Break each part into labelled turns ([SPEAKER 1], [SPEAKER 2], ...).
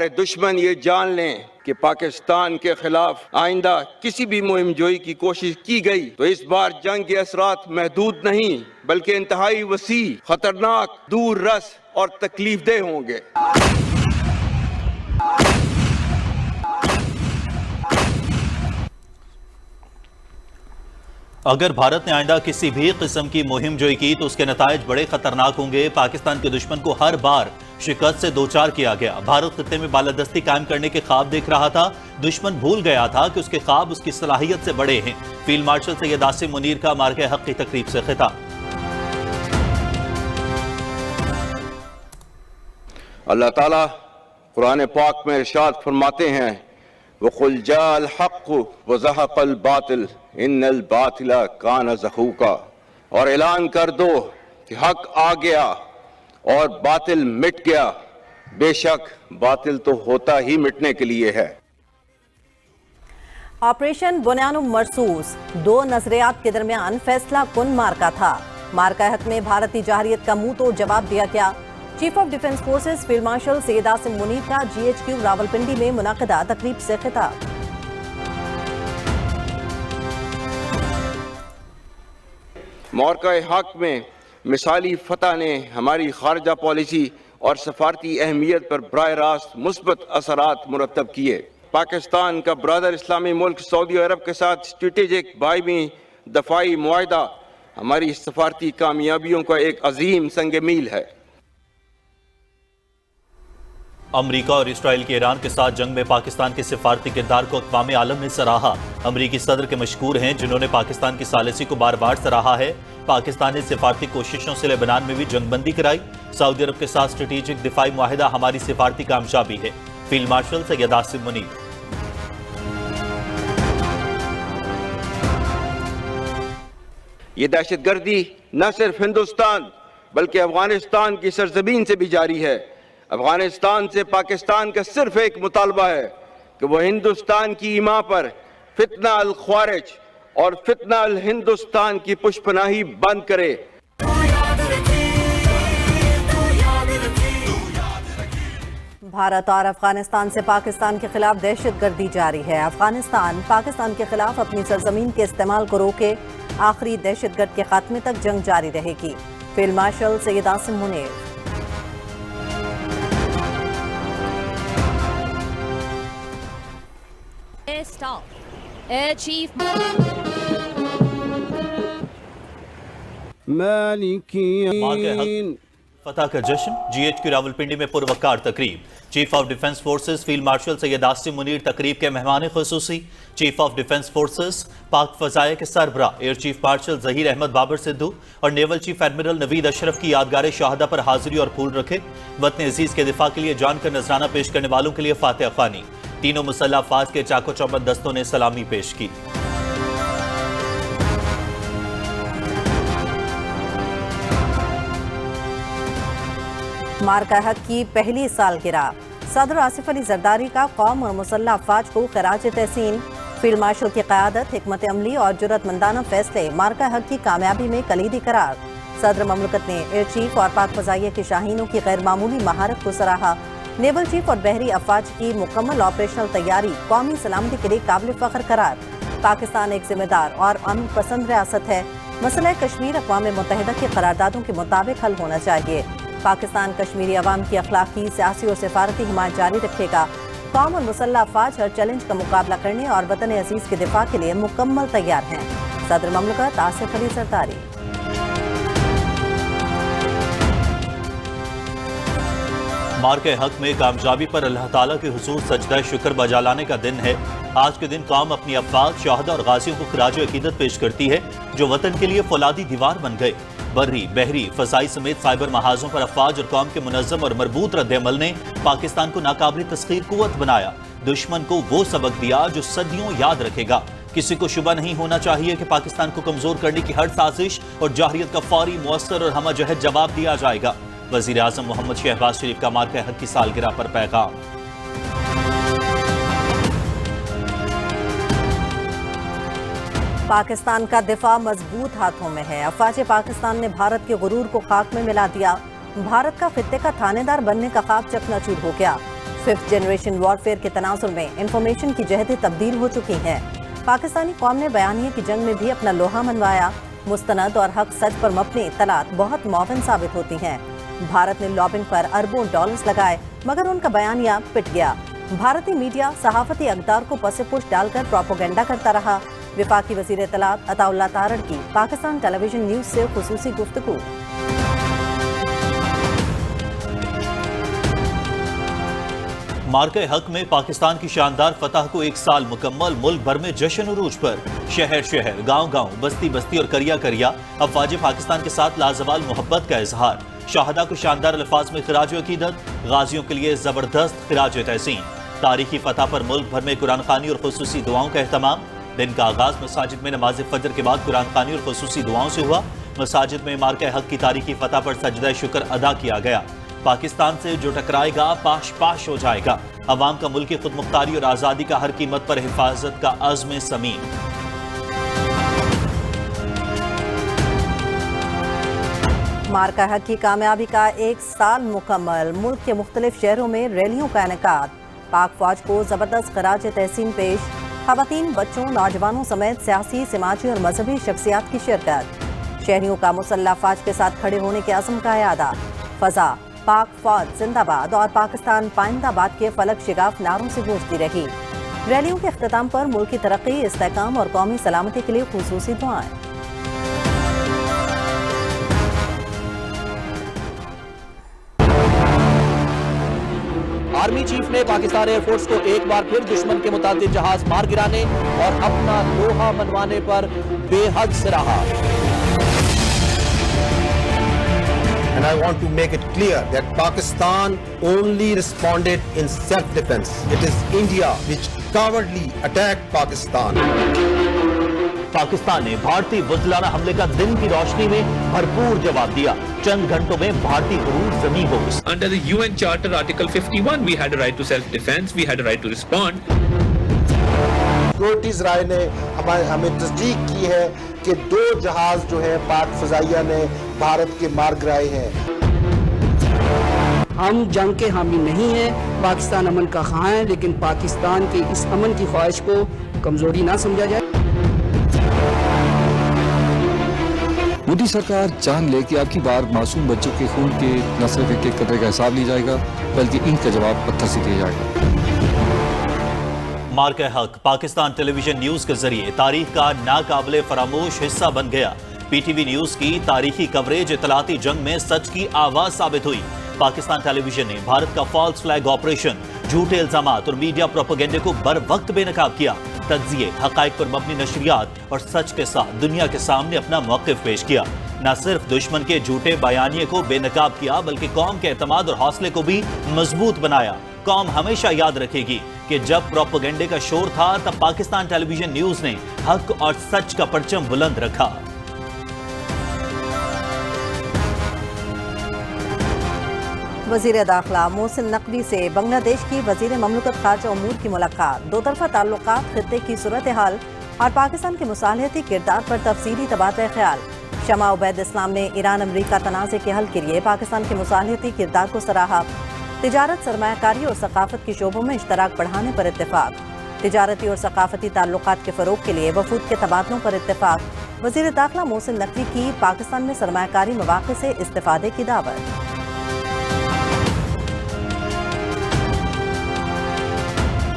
[SPEAKER 1] दुश्मन ये जान लें कि पाकिस्तान के खिलाफ आइंदा किसी भी मुहिम जोई की कोशिश की गई तो इस बार जंग के असरात महदूद नहीं बल्कि इंतहाई वसी, खतरनाक, दूर रस और तकलीफदेह होंगे।
[SPEAKER 2] अगर भारत ने आइंदा किसी भी किस्म की मुहिम जोई की तो उसके नतायज बड़े खतरनाक होंगे। पाकिस्तान के दुश्मन को हर बार शिकस्त से दोचार किया गया। भारत खित्ते में बालादस्ती कायम करने के ख्वाब देख रहा था। दुश्मन भूल गया था कि उसके ख्वाब उसकी सलाहियत से बड़े हैं। फील्ड मार्शल सैयद आसिम मुनीर का मार्के हक की तकरीब से खिताब।
[SPEAKER 1] अल्लाह ताला कुरान पाक में इरशाद फरमाते हैं, वक़ुल जाअल हक़्क़ु व ज़हक़ल बातिल इन्नल बातिला कान ज़हूका, और ऐलान कर दो कि हक आ गया और बातिल मिट गया। बेशक बातिल तो होता ही मिटने के लिए है।
[SPEAKER 3] ऑपरेशन बुनियान मरसूस दो नजरियात के दरमियान फैसला कुन मार्का था। मार्का हक में भारतीय जाहरियत का मुंह तोड़ जवाब दिया गया। Chief of defence forces field marshal Syed Asim Munir का GHQ रावलपिंडी में मुनाकिदा तकरीब से खिताब।
[SPEAKER 1] मौक़े हक में मिसाली फतह ने हमारी खारजा पॉलिसी और सफारती अहमियत पर बराह रास्त मुस्बत असरात मुरतब किए। पाकिस्तान का ब्रदर इस्लामी मुल्क सऊदी अरब के साथ स्ट्रेटेजिक बायमी दफाई मुआहदा हमारी सफारती कामयाबियों का एक अजीम संग मील है।
[SPEAKER 2] अमरीका और इसराइल के ईरान के साथ जंग में पाकिस्तान के सिफारती किरदार को अक़वाम आलम ने सराहा। अमरीकी सदर के मशकूर हैं जिन्होंने पाकिस्तान की सालिसी को बार बार सराहा है। पाकिस्तान ने सिफारती कोशिशों से लेबनान में भी जंगबंदी कराई। सऊदी अरब के साथ स्ट्रेटेजिक दिफाई मुआहिदा हमारी सिफारती कामयाबी है। Field marshal Syed Asim Munir.
[SPEAKER 1] ये दहशतगर्दी न सिर्फ हिंदुस्तान बल्कि अफगानिस्तान की सरजमीन से भी जारी है। अफगानिस्तान से पाकिस्तान का सिर्फ एक मुतालबा है कि वह हिंदुस्तान की ईमा पर फितना अल ख्वारिज और फितना अल हिंदुस्तान की पुष्पनाही बंद करे।
[SPEAKER 3] भारत और अफगानिस्तान से पाकिस्तान के खिलाफ दहशतगर्दी जारी है। अफगानिस्तान पाकिस्तान के खिलाफ अपनी सरजमीन के इस्तेमाल को रोके, आखिरी दहशतगर्द के खात्मे तक जंग जारी रहेगी। Field marshal Syed Asim Munir.
[SPEAKER 4] Air Chief
[SPEAKER 2] मालिकीन फतह का जश्न। GHQ रावलपिंडी में पुरवकार तकरीब। Chief of defence forces field marshal Syed Asim Munir तकरीब के मेहमान खुसूसी। Chief of defence forces Pak फजाया के सरबराह air chief marshal Zaheer Ahmed Babar Sidhu और naval chief admiral Naveed Ashraf की यादगार शहादा पर हाजिरी और फूल रखे। वतन अजीज के दिफा के लिए जान का नजराना पेश करने वालों के लिए फातिहा ख्वानी। तीनों मुसल्लह अफवाज के चाको चौबंद दस्तों ने सलामी पेश की।
[SPEAKER 3] मार्का हक की पहली सालगिरह। सदर आसिफ अली जरदारी का कौम और मुसल्लह अफवाज को खराज तहसीन। फील्ड मार्शल की क़यादत, हिकमत अमली और जुर्रतमंदाना फैसले मार्का हक की कामयाबी में कलीदी करार। सदर ममलकत ने एयर चीफ और पाक फजाइया के शाहीनों की गैर मामूली महारत को सराहा। नेवल चीफ और बहरी अफवाज की मुकम्मल ऑपरेशनल तैयारी कौमी सलामती के लिए काबिल फख्र करार। पाकिस्तान एक जिम्मेदार और अमन पसंद रियासत है। मसला कश्मीर अक़वाम मुत्तहिदा की करारदादों के मुताबिक हल होना चाहिए। पाकिस्तान कश्मीरी अवाम की अखलाकी, सियासी और सिफारती हिमायत जारी रखेगा। कौम और मुसल्लह अफवाज हर चैलेंज का मुकाबला करने और वतन अजीज के दिफा के लिए मुकम्मल तैयार हैं। सदर ममलकत आसिफ अली जरदारी।
[SPEAKER 2] मार्के हक में कामयाबी पर अल्लाह ताला के हुजूर सजदा शुक्र बजा लाने का दिन है। आज के दिन कौम अपनी अफवाज, शहादा और गाजियों को खराज अकीदत पेश करती है जो वतन के लिए फौलादी दीवार बन गए। बर्री, बहरी, फसाई समेत साइबर महाजों पर अफवाज और कौम के मुनज़्ज़म और मरबूत रद्द-ए-अमल ने पाकिस्तान को नाकाबिल तस्खीर कुव्वत बनाया। दुश्मन को वो सबक दिया जो सदियों याद रखेगा। किसी को शुबा नहीं होना चाहिए कि पाकिस्तान को कमजोर करने की हर साजिश और जाहिरियत का फौरी, मुअस्सर और हमजहद जवाब दिया जाएगा। वज़ीर आज़म मोहम्मद शहबाज शरीफ का मार्के हक की सालगिरह पर पैगाम।
[SPEAKER 3] पाकिस्तान का दिफा मजबूत हाथों में है। अफवाज पाकिस्तान ने भारत के गुरूर को खाक में मिला दिया। भारत का खित्ते का थानेदार बनने का ख्वाब चकनाचूर हो गया। 5th جنریشن وارفیئر کے تناظر میں انفارمیشن کی جہتیں تبدیل ہو چکی ہیں۔ پاکستانی قوم نے بیانیے کی جنگ میں بھی اپنا لوہا منوایا۔ مستند اور حق سچ پر مبنی اطلاعات بہت معاون ثابت ہوتی ہیں۔ بھارت نے لابنگ پر اربوں ڈالرز لگائے مگر ان کا بیانیہ پٹ گیا۔ بھارتی میڈیا صحافتی اقدار کو پس پش ڈال کر پروپیگنڈا کرتا رہا۔ وفاقی وزیر اطلاعات عطا اللہ تارڑ کی پاکستان ٹیلی ویژن نیوز سے خصوصی گفتگو۔
[SPEAKER 2] مارکہ حق میں پاکستان کی شاندار فتح کو 1 سال مکمل، ملک بھر میں جشن عروج پر۔ شہر شہر، گاؤں گاؤں، بستی بستی اور کریا کریا افواج پاکستان کے ساتھ لازوال محبت کا اظہار۔ شہداء کو شاندار الفاظ میں خراج عقیدت، غازیوں کے لیے زبردست خراج تحسین۔ تاریخی فتح پر ملک بھر میں قرآن خوانی اور خصوصی دعاؤں کا اہتمام۔ دن کا آغاز مساجد میں نماز فجر کے بعد قرآن خوانی اور خصوصی دعاؤں سے ہوا۔ مساجد میں مارکہ حق کی تاریخی فتح پر سجدہ شکر ادا کیا گیا۔ پاکستان سے جو ٹکرائے گا پاش پاش ہو جائے گا۔ عوام کا ملک کی خود مختاری اور آزادی کا ہر قیمت پر حفاظت کا عزم سمیم۔
[SPEAKER 3] مارکہ حق کی کامیابی کا 1 سال مکمل، ملک کے مختلف شہروں میں ریلیوں کا انعقاد۔ پاک فوج کو زبردست خراج تحسین پیش۔ خواتین، بچوں، نوجوانوں سمیت سیاسی، سماجی اور مذہبی شخصیات کی شرکت۔ شہریوں کا مسلح افواج کے ساتھ کھڑے ہونے کے عزم کا اعادہ۔ فضا پاک فوج زندہ باد اور پاکستان پائندہ باد کے فلک شگاف نعروں سے گونجتی رہی۔ ریلیوں کے اختتام پر ملک کی ترقی، استحکام اور قومی سلامتی کے لیے خصوصی دعائیں۔
[SPEAKER 5] آرمی چیف نے پاکستان ایئر فورس کو ایک بار پھر دشمن کے متعدد جہاز مار گرانے اور اپنا لوہا منوانے پر بے حد سراہا۔
[SPEAKER 6] And I want to make it clear that Pakistan only responded in self-defense. It is India which cowardly attacked Pakistan.
[SPEAKER 2] Pakistan نے بھارتی بزدلانہ حملے کا دن کی روشنی میں بھرپور جواب دیا۔ چند گھنٹوں میں بھارتی عروج زمیں ہوش۔
[SPEAKER 7] Under the UN Charter Article 51, we had a right to self-defense, we had a right to respond.
[SPEAKER 6] سیکورٹیز رائے نے ہمیں تصدیق کی ہے کہ 2 جہاز جو ہے پاک فضائیہ نے بھارت کے مار گرائے ہیں۔
[SPEAKER 8] ہم جنگ کے حامی نہیں ہیں، پاکستان امن کا خواہاں ہے، لیکن پاکستان کے اس امن کی خواہش کو کمزوری نہ سمجھا جائے۔
[SPEAKER 9] مودی سرکار جان لے کہ اب کی بار معصوم بچوں کے خون کے نہ صرف ایک قطرے کا حساب لیا جائے گا بلکہ ان کا جواب پتھر سے دیا جائے گا۔
[SPEAKER 2] مارکہ حق پاکستان ٹیلی ویژن نیوز کے ذریعے تاریخ کا ناقابل فراموش حصہ بن گیا۔ پی ٹی وی نیوز کی تاریخی کوریج اطلاعاتی جنگ میں سچ کی آواز ثابت ہوئی۔ پاکستان ٹیلی ویژن نے بھارت کا فالس فلیگ آپریشن، جھوٹے الزامات اور میڈیا پروپیگنڈے کو بر وقت بے نقاب کیا۔ تجزیے، حقائق پر مبنی نشریات اور سچ کے ساتھ دنیا کے سامنے اپنا موقف پیش کیا۔ نہ صرف دشمن کے جھوٹے بیانیے کو بے نقاب کیا بلکہ قوم کے اعتماد اور حوصلے کو بھی مضبوط بنایا۔ قوم ہمیشہ یاد رکھے گی کہ جب پروپیگنڈے کا شور تھا تب پاکستان ٹیلی ویژن نیوز نے حق اور سچ کا پرچم بلند رکھا۔
[SPEAKER 3] وزیر داخلہ محسن نقوی سے بنگلہ دیش کی وزیر مملکت خارجہ امور کی ملاقات۔ 2 طرفہ تعلقات، خطے کی صورتحال اور پاکستان کے مصالحتی کردار پر تفصیلی تبادلہ خیال۔ شمع عبید اسلام نے ایران امریکہ تنازع کے حل کے لیے پاکستان کے مصالحتی کردار کو سراہا۔ تجارت، سرمایہ کاری اور ثقافت کے شعبوں میں اشتراک بڑھانے پر اتفاق۔ تجارتی اور ثقافتی تعلقات کے فروغ کے لیے وفود کے تبادلوں پر اتفاق۔ وزیر داخلہ محسن نقوی کی پاکستان میں سرمایہ کاری مواقع سے استفادے کی دعوت۔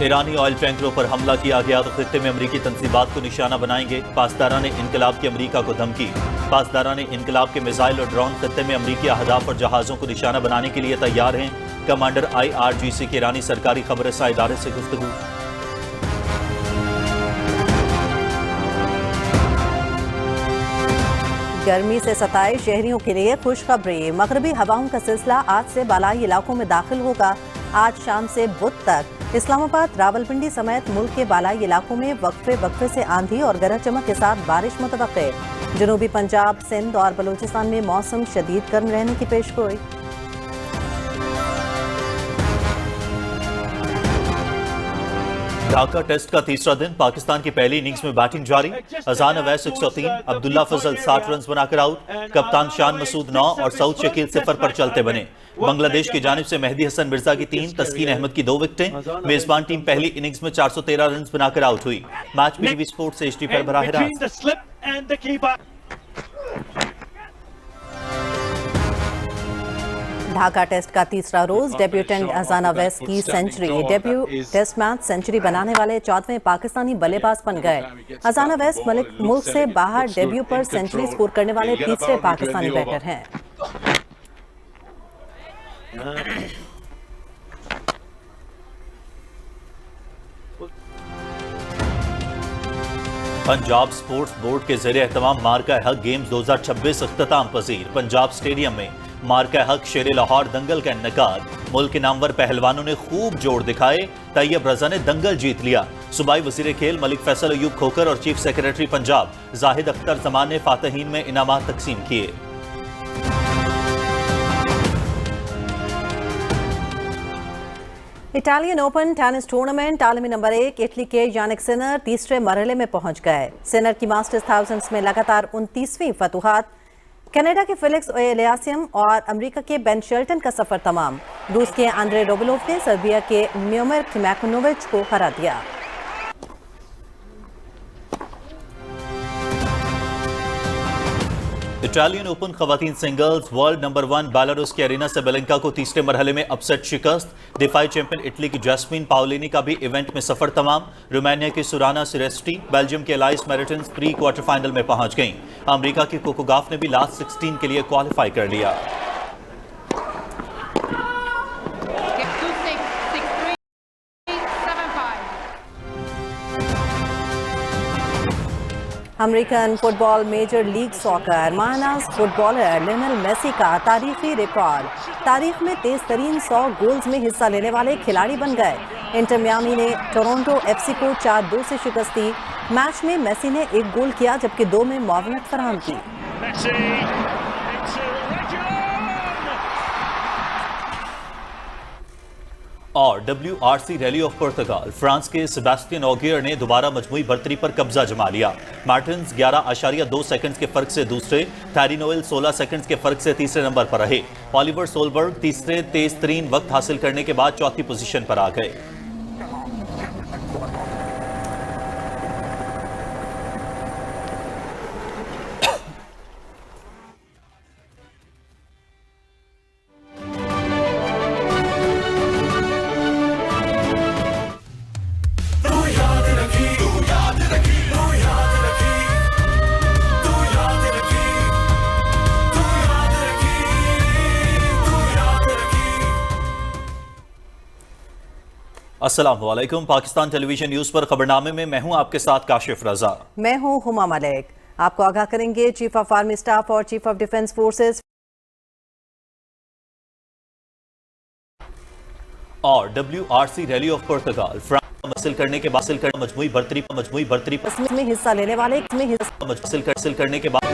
[SPEAKER 2] ایرانی آئل ٹینکروں پر حملہ کیا گیا تو خطے میں امریکی تنصیبات کو نشانہ بنائیں گے۔ پاسداران انقلاب کی امریکہ کو دھمکی۔ پاسداران انقلاب کے میزائل اور ڈرون خطے میں امریکی اہداف اور جہازوں کو نشانہ بنانے کے لیے تیار ہیں۔ کمانڈر IRGC کے ایرانی سرکاری خبر رساں ادارے سے گفتگو۔
[SPEAKER 3] گرمی سے ستائے شہریوں کے لیے خوشخبری۔ مغربی ہواؤں کا سلسلہ آج سے بالائی علاقوں میں داخل ہوگا۔ آج شام سے بدھ تک اسلام آباد، راولپنڈی سمیت ملک کے بالائی علاقوں میں وقفے سے آندھی اور گرج چمک کے ساتھ بارش متوقع۔ جنوبی پنجاب، سندھ اور بلوچستان میں موسم شدید گرم رہنے کی پیشگوئی۔
[SPEAKER 2] ढाका टेस्ट का तीसरा दिन पाकिस्तान की पहली इनिंग्स में बैटिंग जारी। अजान अवैस 103, अब्दुल्ला फजल 60 रन बनाकर आउट। कप्तान शान मसूद 9 और सऊद शकील 0 पर चलते बने। बांग्लादेश की जानिब से मेहदी हसन मिर्जा की 3, तस्कीन अहमद की 2 विकेटें। मेजबान टीम पहली इनिंग्स में 413 रन बनाकर आउट हुई। मैच पीटीवी स्पोर्ट्स से HD पर बराह रास्त।
[SPEAKER 3] ढाका टेस्ट का तीसरा रोज डेब्यूटेंट अजान अवैस की century. Debut test match century बनाने वाले 14वें पाकिस्तानी बल्लेबाज बन गए। अजान अवैस मुल्क से बाहर डेब्यू पर सेंचुरी स्कोर करने वाले तीसरे पाकिस्तानी बैटर हैं।
[SPEAKER 2] पंजाब स्पोर्ट्स बोर्ड के ज़रिए एहतमाम मार्का हक गेम्स 2026 अख्ताम पजीर। पंजाब स्टेडियम में मार्का हक शेर लाहौर दंगल का इन्नेकाद। मुल्क के नामवर पहलवानों ने खूब जोर दिखाए। तैयब रजा ने दंगल जीत लिया। सूबाई वजीर खेल मलिक फैसल अयूब खोकर और चीफ सेक्रेटरी पंजाब जाहिद अख्तर जमान ने फातहीन में इनामात तकसीम किए।
[SPEAKER 3] इटालियन ओपन टेनिस टूर्नामेंट आलमी नंबर 1 इटली के यानिक सिनर तीसरे मरहले में पहुंच गए। सिनर की मास्टर्स थाउजेंड्स में लगातार 29वीं फतुहात। कनाडा के फेलिक्स एलियासियम और अमेरिका के बेन शेल्टन का सफर तमाम। रूस के आंद्रे रोबलोव ने सर्बिया के म्योमिर किमैकोनोविच को हरा दिया।
[SPEAKER 2] इटालियन ओपन खवातीन सिंगल्स वर्ल्ड नंबर 1 बेलारूस की अरीना सेबेलेंका को तीसरे मरहले में अपसेट शिकस्त। दिफाई चैंपियन इटली की जैस्मिन पाओलिनी का भी इवेंट में सफर तमाम। रोमानिया की सुराना सिरेस्टी, बेल्जियम के Elise Mertens pre quarter final में पहुंच गईं। अमेरिका की कोको गॉफ ने भी लास्ट 16 के लिए क्वालिफाई कर लिया।
[SPEAKER 3] American football Major League Soccer मानास फुटबॉलर लियोनेल मेसी का तारीखी रिकॉर्ड। तारीख में तेज तरीन 100 गोल्स में हिस्सा लेने वाले खिलाड़ी बन गए। इंटर मियामी ने टोरंटो FC को 4-2 से शिकस्त दी। मैच में मेसी ने 1 गोल किया जबकि 2 में मुआवनत फराहम की।
[SPEAKER 2] और WRC rally of Portugal, France के सेबेस्टियन ऑगियर ने दोबारा मजमूई बर्तरी पर कब्जा जमा लिया। मार्टिन्स 11.2 सेकंड्स के फर्क से दूसरे, थैरी नोएल 16 सेकंड्स के फर्क से तीसरे नंबर पर रहे। ओलिवर सोलबर्ग तीसरे तेज तरीन वक्त हासिल करने के बाद चौथी पोजीशन पर आ गए। अस्सलाम वालेकुम। पाकिस्तान टेलीविजन न्यूज पर खबरनामे में मैं हूं आपके साथ काशिफ रजा।
[SPEAKER 3] मैं हूं हुमा मलिक। आपको आगाह करेंगे चीफ ऑफ आर्मी स्टाफ और चीफ ऑफ डिफेंस फोर्सेस।
[SPEAKER 2] और WRC rally of Portugal, France हासिल करने के बाद मजमूई बर्तरी में हिस्सा लेने वाले हासिल करने के बाद